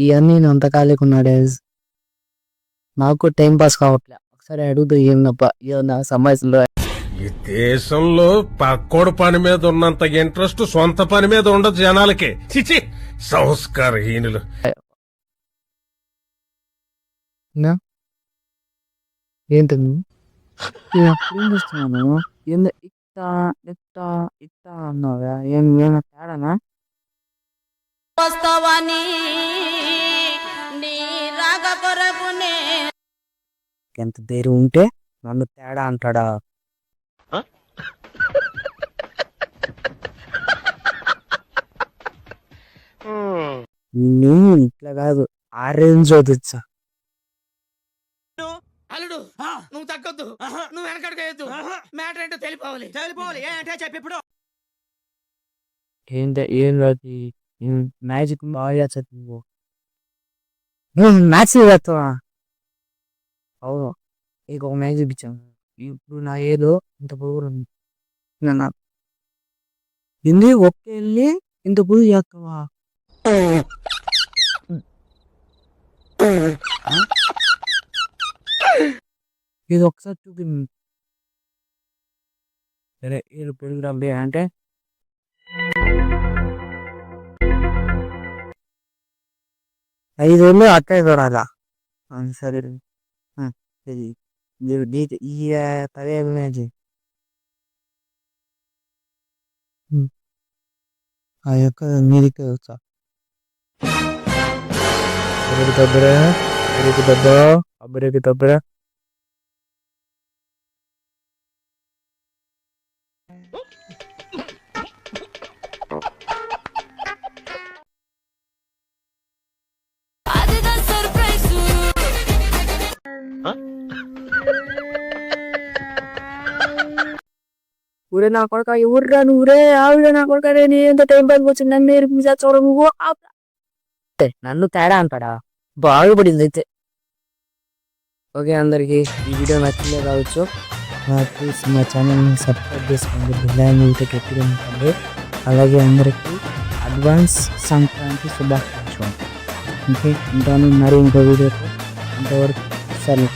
ఇవన్నీ నేను అంత ఖాళీకున్నాడే నాకు టైం పాస్ కావట్లే. ఒకసారి అడుగుతూ ఏమన్నప్ప ఏమన్నా సమస్యలు. ఈ దేశంలో పక్కోడు పని మీద ఉన్నంత ఇంట్రెస్ట్ సొంత పని మీద ఉండదు జనాలకి. చిచి సంస్కారహీనులు. ఏంటి నేను అప్పుడేం చేస్తున్నాను? ఏందో ఇట్టా ఇట్టా ఇట్టా అన్నావా? ఏమైనా తేడానా? వస్తావని నీ రాక కొరకునే ఎంత ధైర్యం ఉంటే నన్ను తేడా అంటాడా? నేను ఇట్లా కాదు, ఆరెంజ్ వదిచ్చా. అల్లుడు నువ్వు తగ్గొద్దు, నువ్వు వెనకడుగు మ్యాటర్ ఏంటో తెలిపోవాలి. ఏంటంటే చెప్పి ఇప్పుడు ఏం రాదు మ్యాజిక్ బాగా చేస్తా. నువ్వు మ్యాచ్ చేస్తావా? అవును, ఇక ఒక మ్యాచ్ చూపించాను. ఇప్పుడు నా ఏదో ఇంత పొగరు ఉంది. ఇంది ఒకే వెళ్ళి ఇంత పొగరు చేస్తావా? ఇది ఒకసారి చూపి. సరే ఏడు పెరుగు రబ్బే అంటే 5 రోజులు అట్టే చూడాలా. సరే ఈ పదే మ్యాచ్ ఆ యొక్క మీదికి వచ్చా. అబ్బరికి తబ్బరా ఊరే నా కొడుక, ఎవర్రా నువ్వురే? ఆవిడ నా కొడుక, నేను ఎంత టైం పాస్ వచ్చింది నన్ను నేర్పించా నువ్వు. నన్ను తేడా అంటాడా? బాగుపడింది అయితే. ఓకే, అందరికి ఈ వీడియో నచ్చిందే కావచ్చు. ప్లీజ్ మా ఛానల్ని సబ్స్క్రైబ్ చేసుకోండి, బిల్లాన్ని గట్టిగా ఉంటుంది. అలాగే అందరికీ అడ్వాన్స్ సంక్రాంతి శుభాకాంక్షలు. ఓకే, ఉంటాను మరి ఇంకో వీడియోతో. అంతవరకు సరే.